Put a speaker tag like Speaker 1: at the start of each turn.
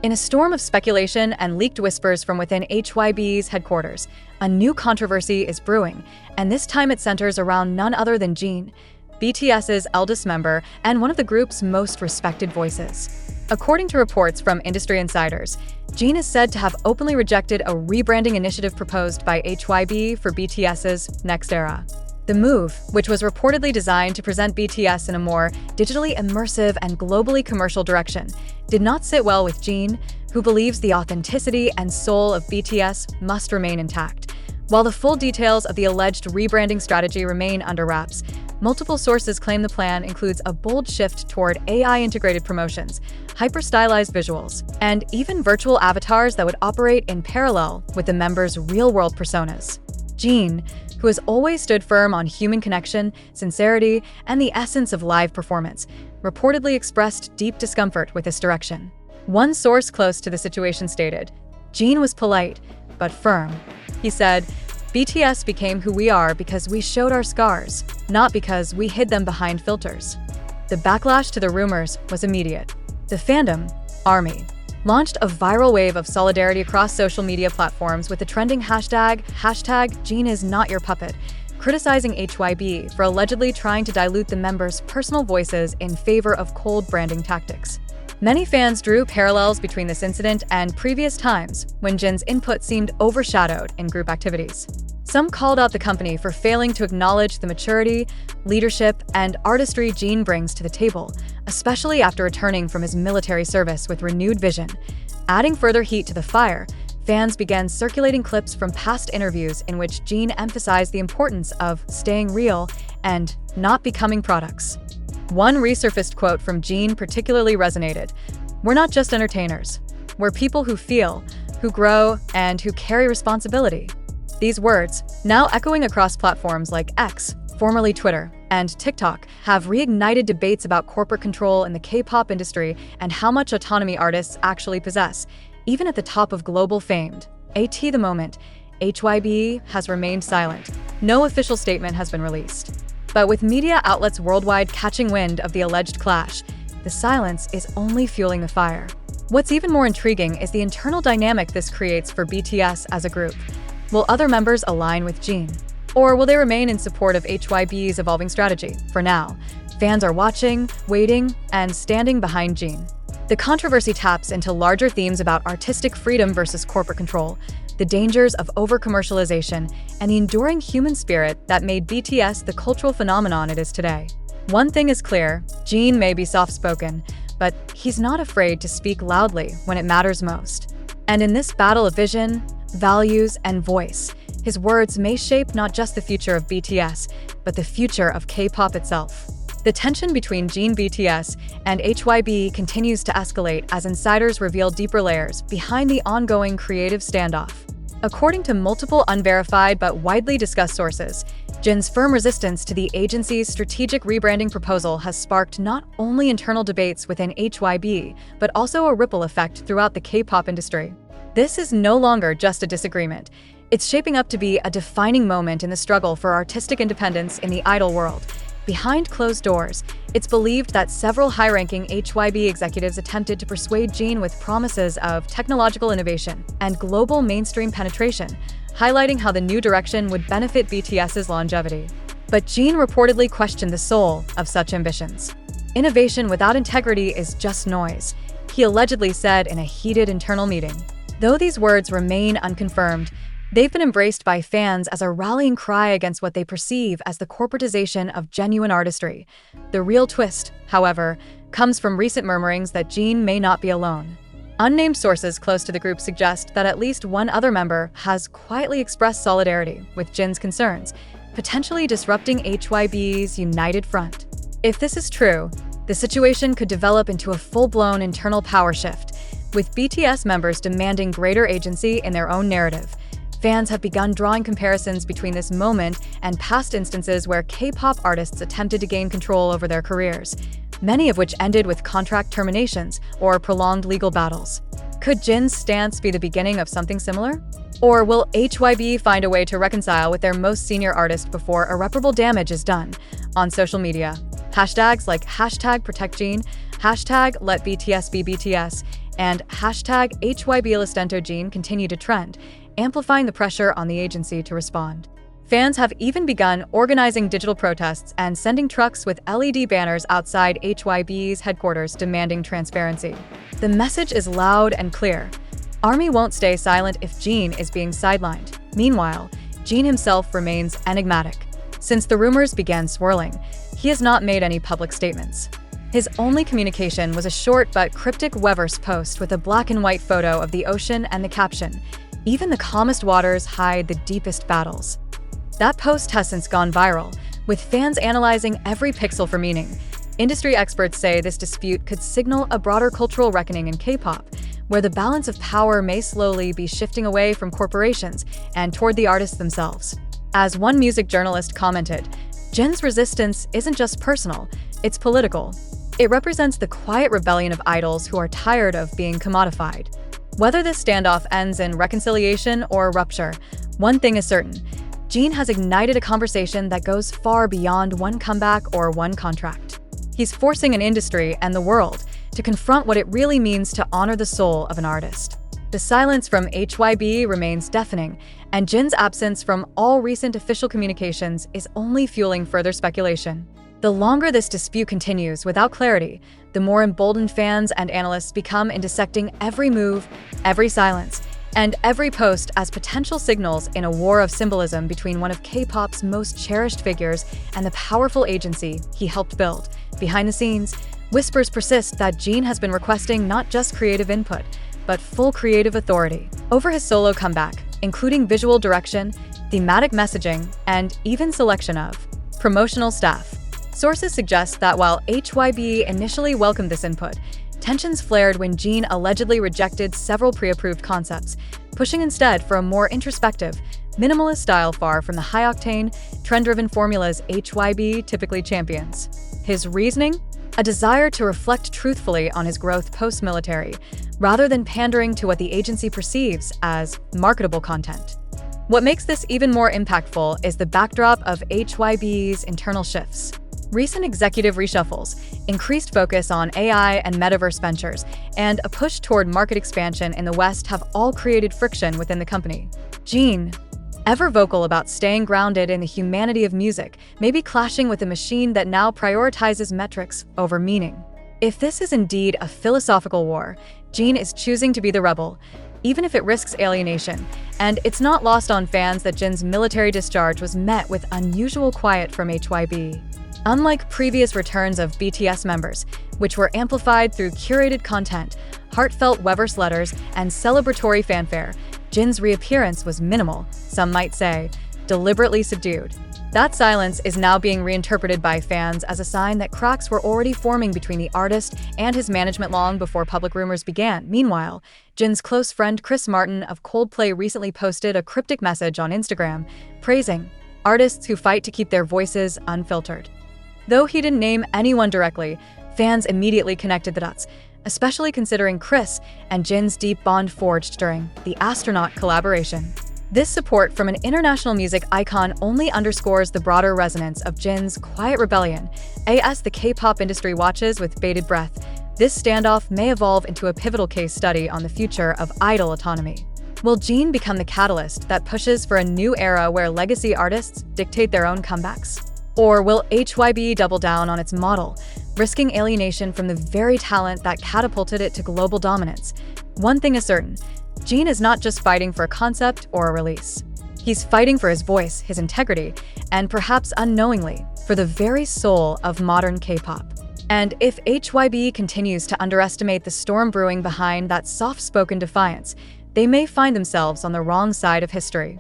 Speaker 1: In a storm of speculation and leaked whispers from within HYBE's headquarters, a new controversy is brewing, and this time it centers around none other than Jin, BTS's eldest member and one of the group's most respected voices. According to reports from industry insiders, Jin is said to have openly rejected a rebranding initiative proposed by HYBE for BTS's next era. The move, which was reportedly designed to present BTS in a more digitally immersive and globally commercial direction, did not sit well with Jin, who believes the authenticity and soul of BTS must remain intact. While the full details of the alleged rebranding strategy remain under wraps, multiple sources claim the plan includes a bold shift toward AI-integrated promotions, hyper-stylized visuals, and even virtual avatars that would operate in parallel with the members' real-world personas. Jin, who has always stood firm on human connection, sincerity, and the essence of live performance, reportedly expressed deep discomfort with this direction. One source close to the situation stated, "Jin was polite, but firm. He said, BTS became who we are because we showed our scars, not because we hid them behind filters." The backlash to the rumors was immediate. The fandom, ARMY, launched a viral wave of solidarity across social media platforms with the trending hashtag #JinIsNotYourPuppet, criticizing HYBE for allegedly trying to dilute the members' personal voices in favor of cold branding tactics. Many fans drew parallels between this incident and previous times when Jin's input seemed overshadowed in group activities. Some called out the company for failing to acknowledge the maturity, leadership, and artistry Jin brings to the table, especially after returning from his military service with renewed vision. Adding further heat to the fire, fans began circulating clips from past interviews in which Jin emphasized the importance of staying real and not becoming products. One resurfaced quote from Jin particularly resonated. "We're not just entertainers. We're people who feel, who grow, and who carry responsibility." These words, now echoing across platforms like X, formerly Twitter, and TikTok, have reignited debates about corporate control in the K-pop industry and how much autonomy artists actually possess, even at the top of global fame. At the moment, HYBE has remained silent. No official statement has been released. But with media outlets worldwide catching wind of the alleged clash, the silence is only fueling the fire. What's even more intriguing is the internal dynamic this creates for BTS as a group. Will other members align with Jin? Or will they remain in support of HYBE's evolving strategy? For now, fans are watching, waiting, and standing behind Jin. The controversy taps into larger themes about artistic freedom versus corporate control, the dangers of over-commercialization, and the enduring human spirit that made BTS the cultural phenomenon it is today. One thing is clear, Jin may be soft-spoken, but he's not afraid to speak loudly when it matters most. And in this battle of vision, values, and voice, his words may shape not just the future of BTS, but the future of K-pop itself. The tension between Jin BTS and HYBE continues to escalate as insiders reveal deeper layers behind the ongoing creative standoff. According to multiple unverified but widely discussed sources, Jin's firm resistance to the agency's strategic rebranding proposal has sparked not only internal debates within HYBE, but also a ripple effect throughout the K-pop industry. This is no longer just a disagreement. It's shaping up to be a defining moment in the struggle for artistic independence in the idol world. Behind closed doors, it's believed that several high-ranking HYBE executives attempted to persuade Jin with promises of technological innovation and global mainstream penetration, highlighting how the new direction would benefit BTS's longevity. But Jin reportedly questioned the soul of such ambitions. "Innovation without integrity is just noise," he allegedly said in a heated internal meeting. Though these words remain unconfirmed, they've been embraced by fans as a rallying cry against what they perceive as the corporatization of genuine artistry. The real twist, however, comes from recent murmurings that Jin may not be alone. Unnamed sources close to the group suggest that at least one other member has quietly expressed solidarity with Jin's concerns, potentially disrupting HYBE's united front. If this is true, the situation could develop into a full-blown internal power shift, with BTS members demanding greater agency in their own narrative. Fans have begun drawing comparisons between this moment and past instances where K-pop artists attempted to gain control over their careers, many of which ended with contract terminations or prolonged legal battles. Could Jin's stance be the beginning of something similar? Or will HYBE find a way to reconcile with their most senior artist before irreparable damage is done? On social media, hashtags like #ProtectJin, #LetBTS be BTS, and hashtag Seokjin continue to trend, amplifying the pressure on the agency to respond. Fans have even begun organizing digital protests and sending trucks with LED banners outside HYBE's headquarters demanding transparency. The message is loud and clear. ARMY won't stay silent if Jin is being sidelined. Meanwhile, Jin himself remains enigmatic. Since the rumors began swirling, he has not made any public statements. His only communication was a short but cryptic Weverse post with a black and white photo of the ocean and the caption, "Even the calmest waters hide the deepest battles." That post has since gone viral, with fans analyzing every pixel for meaning. Industry experts say this dispute could signal a broader cultural reckoning in K-pop, where the balance of power may slowly be shifting away from corporations and toward the artists themselves. As one music journalist commented, Jin's resistance isn't just personal, it's political. It represents the quiet rebellion of idols who are tired of being commodified. Whether this standoff ends in reconciliation or rupture, one thing is certain: Jin has ignited a conversation that goes far beyond one comeback or one contract. He's forcing an industry and the world to confront what it really means to honor the soul of an artist. The silence from HYBE remains deafening, and Jin's absence from all recent official communications is only fueling further speculation. The longer this dispute continues without clarity, the more emboldened fans and analysts become in dissecting every move, every silence, and every post as potential signals in a war of symbolism between one of K-pop's most cherished figures and the powerful agency he helped build. Behind the scenes, whispers persist that Jin has been requesting not just creative input, but full creative authority over his solo comeback, including visual direction, thematic messaging, and even selection of promotional staff. Sources suggest that while HYBE initially welcomed this input, tensions flared when Jin allegedly rejected several pre-approved concepts, pushing instead for a more introspective, minimalist style far from the high-octane, trend-driven formulas HYBE typically champions. His reasoning? A desire to reflect truthfully on his growth post-military, rather than pandering to what the agency perceives as marketable content. What makes this even more impactful is the backdrop of HYBE's internal shifts. Recent executive reshuffles, increased focus on AI and metaverse ventures, and a push toward market expansion in the West have all created friction within the company. Jin, ever vocal about staying grounded in the humanity of music, may be clashing with a machine that now prioritizes metrics over meaning. If this is indeed a philosophical war, Jin is choosing to be the rebel, even if it risks alienation, and it's not lost on fans that Jin's military discharge was met with unusual quiet from HYBE. Unlike previous returns of BTS members, which were amplified through curated content, heartfelt Weverse letters, and celebratory fanfare, Jin's reappearance was minimal, some might say, deliberately subdued. That silence is now being reinterpreted by fans as a sign that cracks were already forming between the artist and his management long before public rumors began. Meanwhile, Jin's close friend Chris Martin of Coldplay recently posted a cryptic message on Instagram, praising artists who fight to keep their voices unfiltered. Though he didn't name anyone directly, fans immediately connected the dots, especially considering Chris and Jin's deep bond forged during the Astronaut collaboration. This support from an international music icon only underscores the broader resonance of Jin's quiet rebellion. As the K-pop industry watches with bated breath, this standoff may evolve into a pivotal case study on the future of idol autonomy. Will Jin become the catalyst that pushes for a new era where legacy artists dictate their own comebacks? Or will HYBE double down on its model, risking alienation from the very talent that catapulted it to global dominance? One thing is certain: Jin is not just fighting for a concept or a release. He's fighting for his voice, his integrity, and perhaps unknowingly, for the very soul of modern K-pop. And if HYBE continues to underestimate the storm brewing behind that soft-spoken defiance, they may find themselves on the wrong side of history.